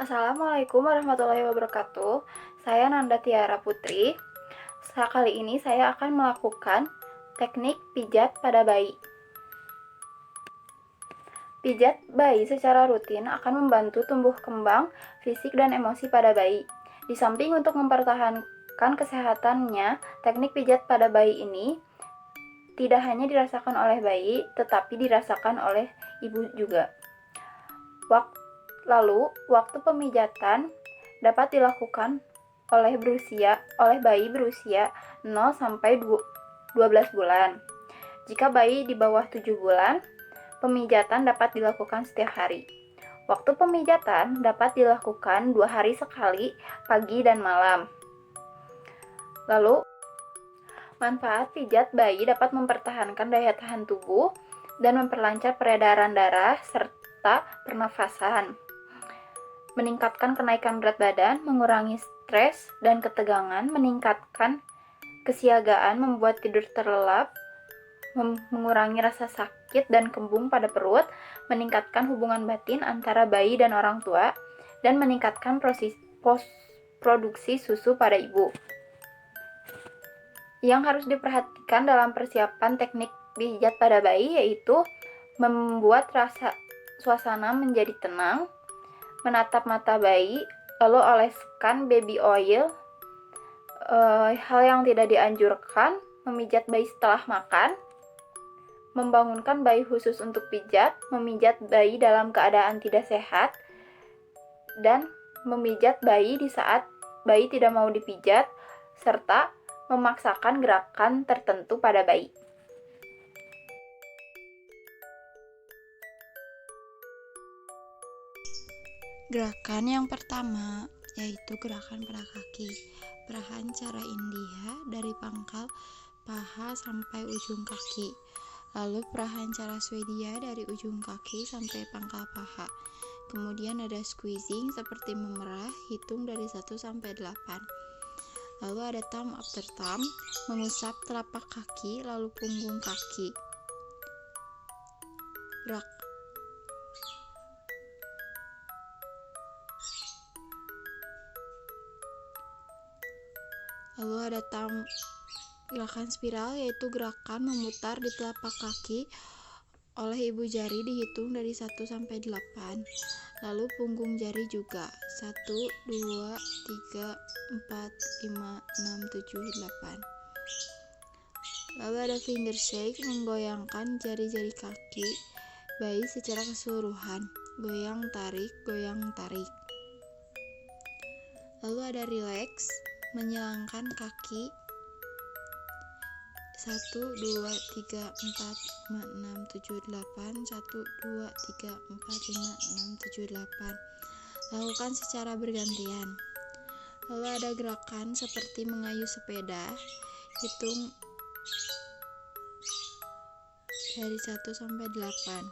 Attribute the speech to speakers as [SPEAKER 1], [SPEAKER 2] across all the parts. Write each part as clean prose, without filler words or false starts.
[SPEAKER 1] Assalamualaikum warahmatullahi wabarakatuh. Saya Nanda Tiara Putri. Kali ini saya akan melakukan teknik pijat pada bayi. Pijat bayi secara rutin akan membantu tumbuh kembang fisik dan emosi pada bayi. Di samping untuk mempertahankan kesehatannya, teknik pijat pada bayi ini tidak hanya dirasakan oleh bayi, tetapi dirasakan oleh ibu juga. Waktu pemijatan dapat dilakukan oleh bayi berusia 0 sampai 12 bulan. Jika bayi di bawah 7 bulan, pemijatan dapat dilakukan setiap hari. Waktu pemijatan dapat dilakukan 2 hari sekali, pagi dan malam. Lalu, manfaat pijat bayi dapat mempertahankan daya tahan tubuh dan memperlancar peredaran darah serta pernafasan. Meningkatkan kenaikan berat badan, mengurangi stres dan ketegangan, meningkatkan kesiagaan, membuat tidur terlelap, mengurangi rasa sakit dan kembung pada perut, meningkatkan hubungan batin antara bayi dan orang tua, dan meningkatkan produksi susu pada ibu. Yang harus diperhatikan dalam persiapan teknik pijat pada bayi yaitu membuat suasana menjadi tenang, menatap mata bayi, lalu oleskan baby oil. Hal yang tidak dianjurkan, memijat bayi setelah makan, membangunkan bayi khusus untuk pijat, memijat bayi dalam keadaan tidak sehat, dan memijat bayi di saat bayi tidak mau dipijat, serta memaksakan gerakan tertentu pada bayi.
[SPEAKER 2] Gerakan yang pertama yaitu gerakan pada kaki. Perahan cara India dari pangkal paha sampai ujung kaki. Lalu perahan cara Swedia dari ujung kaki sampai pangkal paha. Kemudian ada squeezing seperti memerah, hitung dari 1 sampai 8. Lalu ada thumb after thumb, mengusap telapak kaki lalu punggung kaki. Lalu ada gerakan spiral, yaitu gerakan memutar di telapak kaki oleh ibu jari dihitung dari 1 sampai 8. Lalu punggung jari juga 1, 2, 3, 4, 5, 6, 7, 8. Lalu ada finger shake, menggoyangkan jari-jari kaki bayi secara keseluruhan. Goyang tarik, goyang tarik. Lalu ada relax, menyilangkan kaki 1, 2, 3, 4, 5, 6, 7, 8 1, 2, 3, 4, 5, 6, 7, 8. Lakukan secara bergantian. Lalu ada gerakan seperti mengayuh sepeda, hitung dari 1 sampai 8.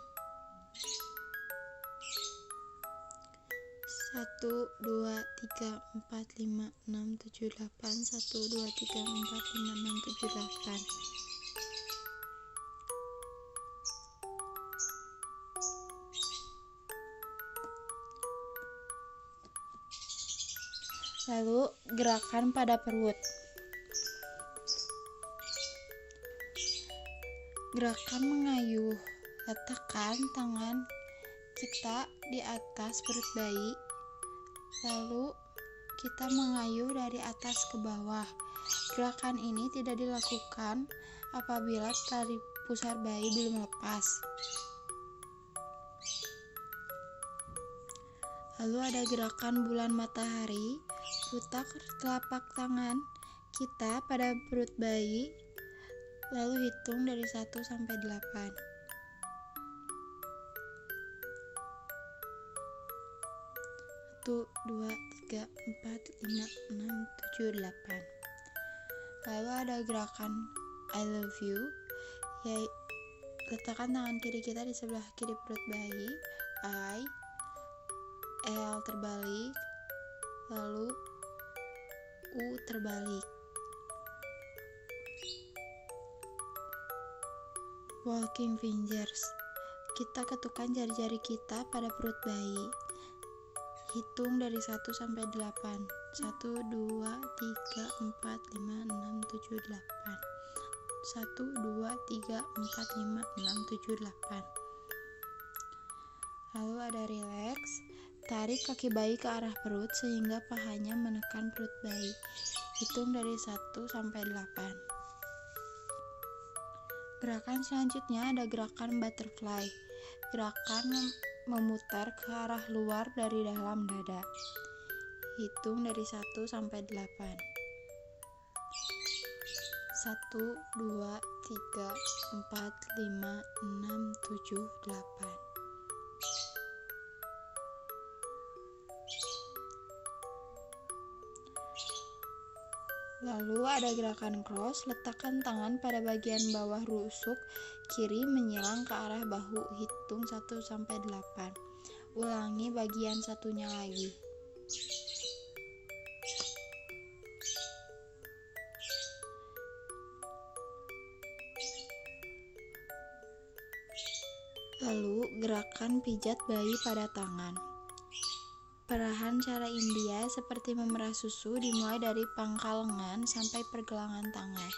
[SPEAKER 2] 1, 2, 3, 4, 5, 6, 7, 8 1, 2, 3, 4, 5, 6, 7, 8. Lalu gerakan pada perut. Gerakan mengayuh. Letakkan tangan kita di atas perut bayi, lalu kita mengayuh dari atas ke bawah. Gerakan ini tidak dilakukan apabila tali pusar bayi belum lepas. Lalu ada gerakan bulan matahari. Putar telapak tangan kita pada perut bayi, lalu hitung dari 1 sampai 8. 1, 2, 3, 4, 5, 6, 7, 8. Lalu ada gerakan I love you, yaitu letakkan tangan kiri kita di sebelah kiri perut bayi, L terbalik, lalu U terbalik. Walking fingers, kita ketukkan jari-jari kita pada perut bayi, Hitung dari 1 sampai 8. 1, 2, 3, 4, 5, 6, 7, 8. 1, 2, 3, 4, 5, 6, 7, 8. Lalu ada relax. Tarik kaki bayi ke arah perut sehingga pahanya menekan perut bayi. Hitung dari 1 sampai 8. Gerakan selanjutnya ada gerakan butterfly. Gerakan memutar ke arah luar dari dalam dada. Hitung dari 1 sampai 8. 1, 2, 3, 4, 5, 6, 7, 8. Lalu ada gerakan cross, letakkan tangan pada bagian bawah rusuk kiri menyilang ke arah bahu. Hitung 1 sampai 8. Ulangi bagian satunya lagi. Lalu gerakan pijat bayi pada tangan. Perahan cara India seperti memerah susu dimulai dari pangkal lengan sampai pergelangan tangan.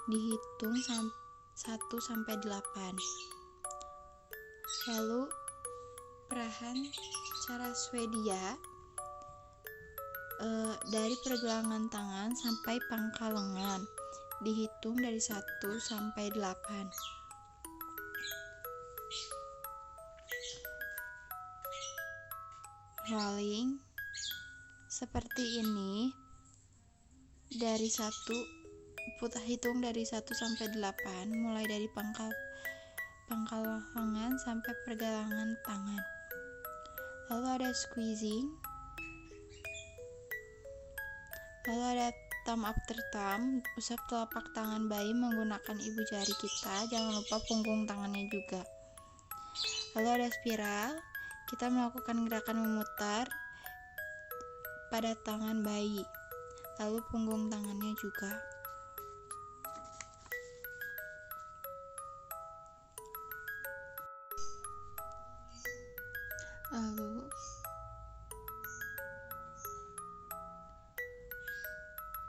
[SPEAKER 2] Dihitung 1 sampai 8. Lalu perahan cara Swedia dari pergelangan tangan sampai pangkal lengan. Dihitung dari 1 sampai 8. Rolling seperti ini dari 1, hitung dari 1 sampai 8, mulai dari pangkal lengan sampai pergelangan tangan. Lalu ada squeezing. Lalu ada thumb after thumb. Usap telapak tangan bayi menggunakan ibu jari kita, jangan lupa punggung tangannya juga. Lalu ada spiral. Kita melakukan gerakan memutar pada tangan bayi, lalu punggung tangannya juga. Lalu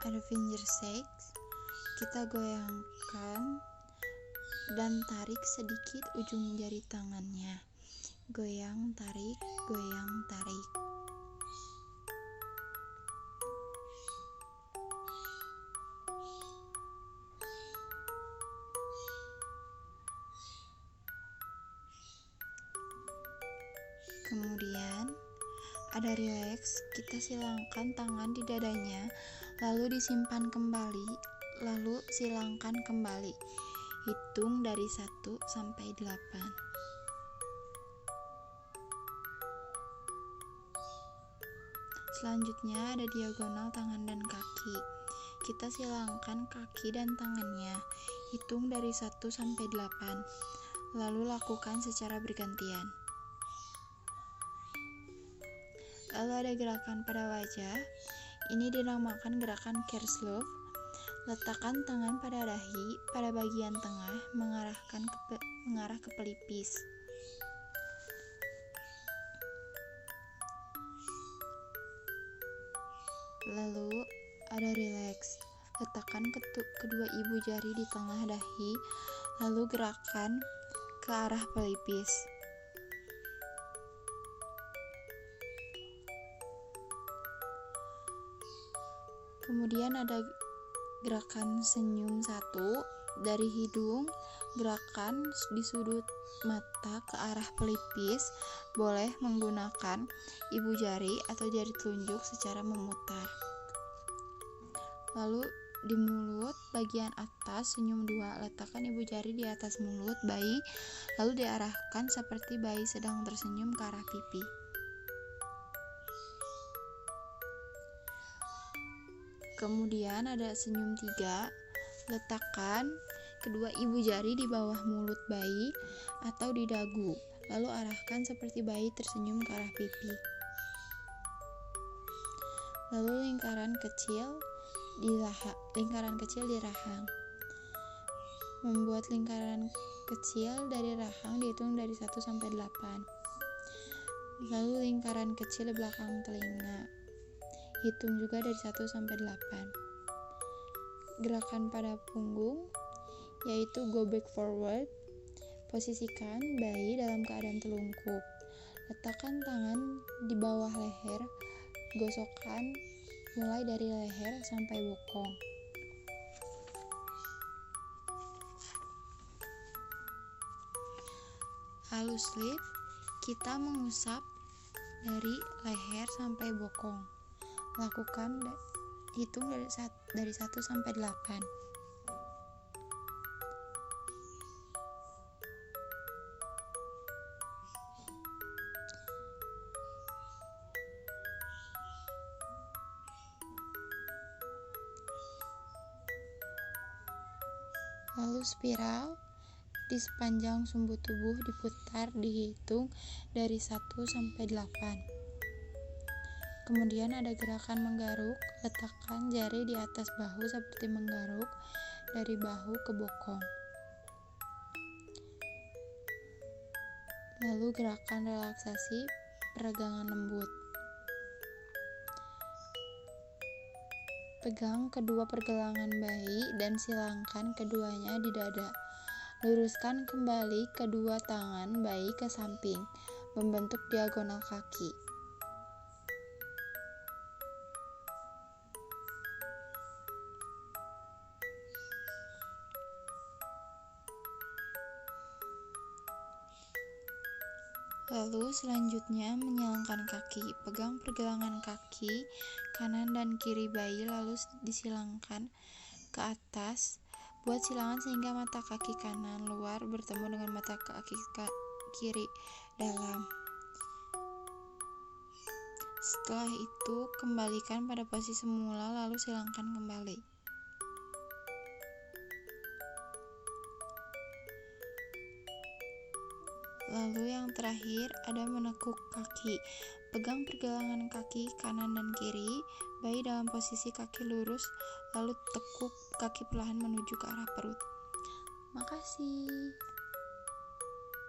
[SPEAKER 2] ada finger shakes. Kita goyangkan dan tarik sedikit ujung jari tangannya. Goyang, tarik, goyang, tarik. Kemudian ada relax. Kita silangkan tangan di dadanya, lalu disimpan kembali, lalu silangkan kembali. Hitung dari 1 sampai 8. Selanjutnya ada diagonal tangan dan kaki. Kita silangkan kaki dan tangannya. Hitung dari 1 sampai 8. Lalu lakukan secara bergantian. Lalu ada gerakan pada wajah. Ini dinamakan gerakan Kerslove. Letakkan tangan pada dahi, pada bagian tengah, mengarah ke pelipis. Lalu ada relax. Letakkan kedua ibu jari di tengah dahi, lalu gerakan ke arah pelipis. Kemudian ada gerakan senyum 1 dari hidung, gerakan di sudut mata ke arah pelipis, boleh menggunakan ibu jari atau jari telunjuk secara memutar. Lalu di mulut bagian atas senyum 2, letakkan ibu jari di atas mulut bayi, lalu diarahkan seperti bayi sedang tersenyum ke arah pipi. Kemudian ada senyum 3, letakkan kedua ibu jari di bawah mulut bayi atau di dagu, lalu arahkan seperti bayi tersenyum ke arah pipi. Lalu lingkaran kecil di rahang. Membuat lingkaran kecil dari rahang dihitung dari 1 sampai 8. Lalu lingkaran kecil di belakang telinga. Hitung juga dari 1 sampai 8. Gerakan pada punggung yaitu go back forward. Posisikan bayi dalam keadaan telungkup. Letakkan tangan di bawah leher. Gosokkan mulai dari leher sampai bokong. Lalu sleep, kita mengusap dari leher sampai bokong. Lakukan hitung dari 1 sampai 8. Lalu spiral di sepanjang sumbu tubuh diputar, dihitung dari 1 sampai 8. Kemudian ada gerakan menggaruk, letakkan jari di atas bahu seperti menggaruk dari bahu ke bokong. Lalu gerakan relaksasi, peregangan lembut. Pegang kedua pergelangan bayi dan silangkan keduanya di dada. Luruskan kembali kedua tangan bayi ke samping, membentuk diagonal kaki. Lalu selanjutnya menyilangkan kaki. Pegang pergelangan kaki kanan dan kiri bayi lalu disilangkan ke atas. Buat silangan sehingga mata kaki kanan luar bertemu dengan mata kaki kiri dalam. Setelah itu kembalikan pada posisi semula lalu silangkan kembali. Lalu yang terakhir ada menekuk kaki. Pegang pergelangan kaki kanan dan kiri bayi dalam posisi kaki lurus, lalu tekuk kaki perlahan menuju ke arah perut. Makasih.